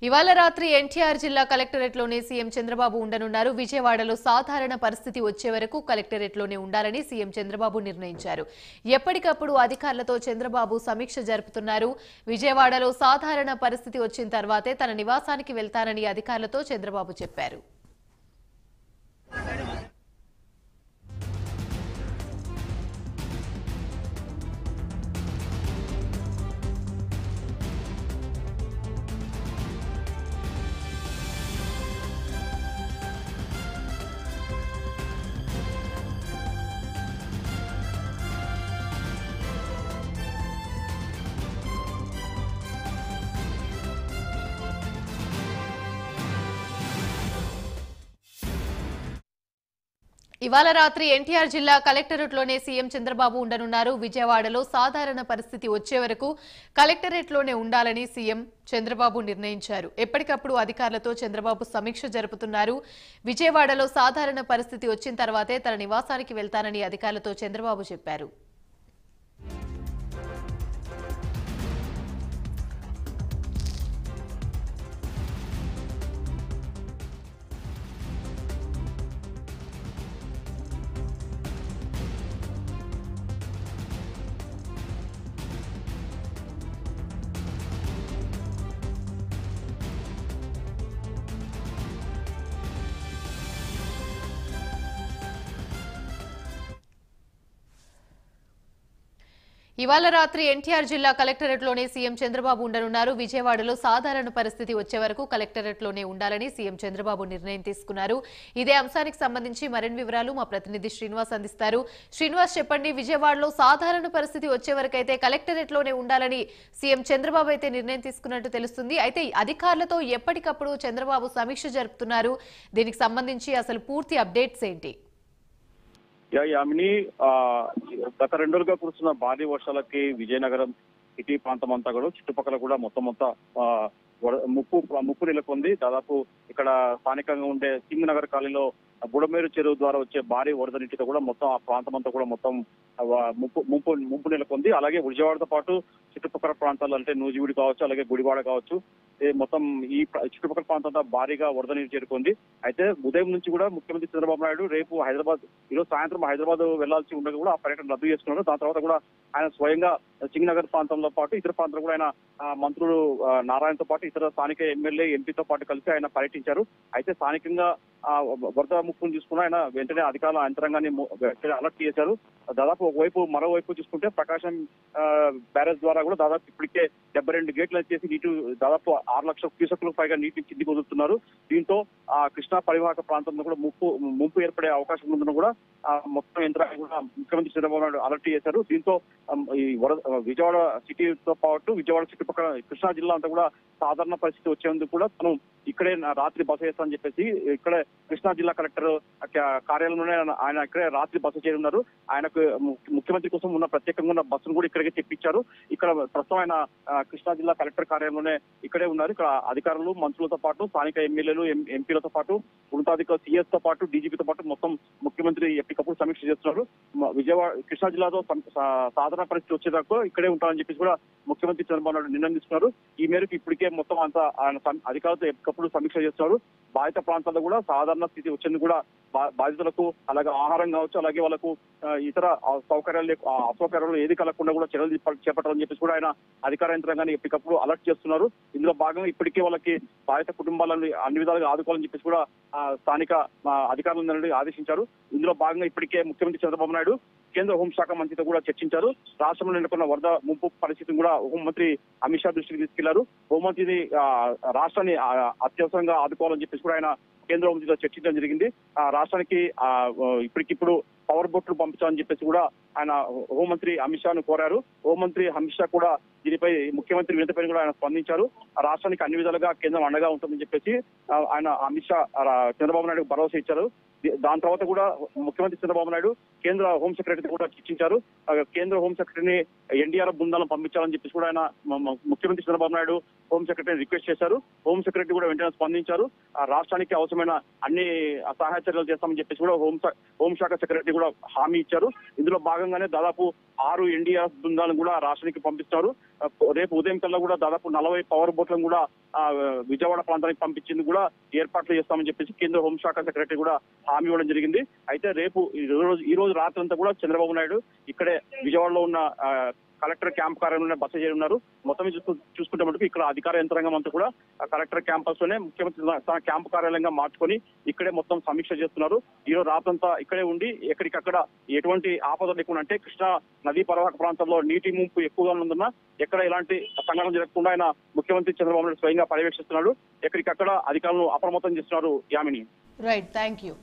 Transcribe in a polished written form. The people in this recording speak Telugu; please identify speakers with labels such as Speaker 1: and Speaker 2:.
Speaker 1: ఇవాళ రాత్రి ఎన్టీఆర్ జిల్లా కలెక్టరేట్లోనే సీఎం చంద్రబాబు ఉండనున్నారు. విజయవాడలో సాధారణ పరిస్థితి వచ్చే వరకు కలెక్టరేట్లోనే ఉండాలని సీఎం చంద్రబాబు నిర్ణయించారు. ఎప్పటికప్పుడు అధికారులతో చంద్రబాబు సమీక్ష జరుపుతున్నారు. విజయవాడలో సాధారణ పరిస్థితి వచ్చిన తర్వాతే తన నివాసానికి వెళ్తానని అధికారులతో చంద్రబాబు చెప్పారు. ఇవాళ రాత్రి ఎన్టీఆర్ జిల్లా కలెక్టరేట్లోనే సీఎం చంద్రబాబు ఉండనున్నారు. విజయవాడలో సాధారణ పరిస్థితి వచ్చే వరకు కలెక్టరేట్లోనే ఉండాలని సీఎం చంద్రబాబు నిర్ణయించారు. ఎప్పటికప్పుడు అధికారులతో చంద్రబాబు సమీక్ష జరుపుతున్నారు. విజయవాడలో సాధారణ పరిస్థితి వచ్చిన తర్వాతే తన నివాసానికి వెళ్తానని అధికారులతో చంద్రబాబు చెప్పారు. ఇవాళ రాత్రి ఎన్టీఆర్ జిల్లా కలెక్టరేట్లోనే సీఎం చంద్రబాబు ఉండనున్నారు. విజయవాడలో సాధారణ పరిస్థితి వచ్చే వరకు కలెక్టరేట్లోనే ఉండాలని సీఎం చంద్రబాబు నిర్ణయం తీసుకున్నారు. ఇదే అంశానికి సంబంధించి మరిన్ని వివరాలు మా ప్రతినిధి శ్రీనివాస్ అందిస్తారు. శ్రీనివాస్, చెప్పండి. విజయవాడలో సాధారణ పరిస్థితి వచ్చే వరకు అయితే కలెక్టరేట్లోనే ఉండాలని సీఎం చంద్రబాబు అయితే నిర్ణయం తీసుకున్నట్టు తెలుస్తుంది. అయితే అధికారులతో ఎప్పటికప్పుడు చంద్రబాబు సమీక్ష జరుపుతున్నారు. దీనికి సంబంధించి అసలు పూర్తి అప్డేట్స్ ఏంటి?
Speaker 2: యామిని, గత 2 రోజులుగా కురుస్తున్న భారీ వర్షాలకి విజయనగరం సిటీ ప్రాంతం అంతా కూడా చుట్టుపక్కల కూడా మొత్తం ముప్పు నెలకొంది. దాదాపు ఇక్కడ స్థానికంగా ఉండే సింగ్ నగర్ కాలనీలో బుడమేరు చెరువు ద్వారా వచ్చే భారీ వరద నీటితో కూడా మొత్తం ఆ ప్రాంతం అంతా కూడా మొత్తం ముంపు నెలకొంది. అలాగే విజయవాడతో పాటు చుట్టుపక్కల ప్రాంతాలు అంటే నూజివీడు కావచ్చు, అలాగే గుడివాడ కావచ్చు, మొత్తం ఈ చుట్టుపక్కల ప్రాంతం అంతా భారీగా వరద నీరు చేరుకుంది. అయితే ఉదయం నుంచి కూడా ముఖ్యమంత్రి చంద్రబాబు నాయుడు రేపు ఈరోజు సాయంత్రం హైదరాబాద్ వెళ్లాల్సి ఉండగా కూడా ఆ పర్యటన రద్దు చేసుకున్నారు. దాని తర్వాత కూడా ఆయన స్వయంగా సింగ్ నగర్ ప్రాంతంలో పాటు ఇతర ప్రాంతాలు కూడా ఆయన మంత్రులు నారాయణతో పాటు ఇతర స్థానిక ఎమ్మెల్యే ఎంపీతో పాటు కలిసి ఆయన పర్యటించారు. అయితే స్థానికంగా వరద ముప్పును చూసుకున్న ఆయన వెంటనే అధికారుల యంత్రాంగాన్ని అలర్ట్ చేశారు. దాదాపు మరోవైపు చూసుకుంటే ప్రకాశం బ్యారేజ్ ద్వారా కూడా దాదాపు ఇప్పటికే 72 గేట్లు చేసి నీటి దాదాపు 6 లక్షల క్యూసెక్లకు పైగా నీటిని కిందికి వదులుతున్నారు. దీంతో ఆ కృష్ణా పరివాహక ప్రాంతంలో కూడా ముంపు ఏర్పడే అవకాశం ఉందని కూడా మొత్తం యంత్రాన్ని కూడా ముఖ్యమంత్రి చంద్రబాబు నాయుడు అలర్ట్ చేశారు. దీంతో ఈ విజయవాడ సిటీతో పాటు విజయవాడ చుట్టుపక్కల కృష్ణా జిల్లా అంతా కూడా సాధారణ పరిస్థితి వచ్చేందుకు కూడా తను ఇక్కడే రాత్రి బస చేస్తానని చెప్పేసి ఇక్కడే కృష్ణా జిల్లా కలెక్టర్ కార్యాలయంలోనే ఆయన ఇక్కడే రాత్రి బస చేయనున్నారు. ఆయనకు ముఖ్యమంత్రి కోసం ఉన్న ప్రత్యేకంగా ఉన్న బస్సును కూడా ఇక్కడికే తెప్పించారు. ఇక్కడ ప్రస్తుతం ఆయన కృష్ణా జిల్లా కలెక్టర్ కార్యాలయంలోనే ఇక్కడే ఉన్నారు. ఇక్కడ అధికారులు, మంత్రులతో పాటు స్థానిక ఎమ్మెల్యేలు, ఎంపీలతో పాటు ఉన్నతాధికారులు, సీఎస్ తో పాటు డీజీపీతో పాటు మొత్తం ముఖ్యమంత్రి ఎప్పటికప్పుడు సమీక్ష చేస్తున్నారు. విజయవాడ కృష్ణా జిల్లాలో సాధారణ పరిస్థితి వచ్చేదాకా ఇక్కడే ఉంటారని చెప్పేసి కూడా ముఖ్యమంత్రి చంద్రబాబు నాయుడు నిర్ణయం తీసుకున్నారు. ఈ మేరకు ఇప్పటికే మొత్తం అంతా ఆయన అధికారులతో ఎప్పటికప్పుడు సమీక్ష చేస్తున్నారు. బాధిత ప్రాంతాల్లో కూడా సాధారణ స్థితి వచ్చేందుకు కూడా బాధితులకు అలాగే ఆహారం కావచ్చు, అలాగే వాళ్ళకు ఇతర అసౌకర్యాలు ఏది కలగకుండా కూడా చర్యలు చేపట్టాలని చెప్పేసి కూడా ఆయన అధికార యంత్రాంగాన్ని ఎప్పటికప్పుడు అలర్ట్ చేస్తున్నారు. ఇందులో భాగంగా ఇప్పటికే వాళ్ళకి బాధిత కుటుంబాలను అన్ని విధాలుగా ఆదుకోవాలని చెప్పేసి కూడా స్థానిక అధికారులందరినీ ఆదేశించారు. ఇందులో భాగంగా ఇప్పటికే ముఖ్యమంత్రి చంద్రబాబు నాయుడు కేంద్ర హోంశాఖ మంత్రితో కూడా చర్చించారు. రాష్ట్రంలో నెలకొన్న వరద ముంపు పరిస్థితిని కూడా హోంమంత్రి అమిత్ షా దృష్టికి తీసుకెళ్లారు. హోంమంత్రిని రాష్ట్రాన్ని అత్యవసరంగా ఆదుకోవాలని చెప్పేసి కూడా ఆయన కేంద్ర హోంమంత్రితో చర్చించడం జరిగింది. రాష్ట్రానికి ఇప్పటికిప్పుడు పవర్ బోట్లు పంపించాలని చెప్పేసి కూడా ఆయన హోంమంత్రి అమిత్ షాను కోరారు. హోంమంత్రి అమిత్ షా కూడా దీనిపై ముఖ్యమంత్రి వినతిపై కూడా ఆయన స్పందించారు. రాష్ట్రానికి అన్ని విధాలుగా కేంద్రం అండగా ఉంటుందని చెప్పేసి ఆయన అమిత్ షా చంద్రబాబు నాయుడు భరోసా ఇచ్చారు. దాని తర్వాత కూడా ముఖ్యమంత్రి చంద్రబాబు నాయుడు కేంద్ర హోం సెక్రటరీతో కూడా చర్చించారు. కేంద్ర హోం సెక్రటరీని ఎన్డీఆర్ఎఫ్ బృందాలను పంపించాలని చెప్పేసి కూడా ఆయన ముఖ్యమంత్రి Chandrababu Naidu home secretary request చేశారు. హోం సెక్రటరీ కూడా వెంటనే స్పందించారు. రాష్ట్రానికి అవసరమైన అన్ని సహాయ చర్యలు చేస్తామని చెప్పేసి కూడా హోంశాఖ సెక్రటరీ కూడా హామీ ఇచ్చారు. ఇందులో భాగంగానే దాదాపు 6 ఎన్డీఆర్ఎఫ్ బృందాలను కూడా రాష్ట్రానికి పంపిస్తారు. రేపు ఉదయం కల్లా కూడా దాదాపు 40 పవర్ బోట్లను కూడా విజయవాడ ప్రాంతానికి పంపించింది కూడా ఏర్పాట్లు చేస్తామని చెప్పేసి కేంద్ర హోంశాఖ సెక్రటరీ కూడా హామీ ఇవ్వడం జరిగింది. అయితే రేపు ఈ రోజు రాత్రంతా కూడా చంద్రబాబు నాయుడు ఇక్కడే విజయవాడలో ఉన్న కలెక్టర్ క్యాంప్ కార్యాలయంలో బస చేరి ఉన్నారు. మొత్తం చూసుకుంటే మటుకు ఇక్కడ అధికార యంత్రాంగం అంతా కూడా కలెక్టర్ క్యాంపస్ లోనే ముఖ్యమంత్రి తన క్యాంపు కార్యాలయంగా మార్చుకొని ఇక్కడే మొత్తం సమీక్ష చేస్తున్నారు. ఈ రోజు రాత్రంతా ఇక్కడే ఉండి ఎక్కడికక్కడ ఎటువంటి ఆపద లేకుండా, అంటే కృష్ణా నదీ పరివాహక ప్రాంతంలో నీటి ముంపు ఎక్కువగా ఉన్నందున ఎక్కడ ఎలాంటి సంఘటన జరగకుండా ఆయన ముఖ్యమంత్రి చంద్రబాబు నాయుడు స్వయంగా పర్యవేక్షిస్తున్నాడు. ఎక్కడికక్కడ అధికారులను అప్రమత్తం చేస్తున్నారు. యామిని.
Speaker 1: Right, thank you.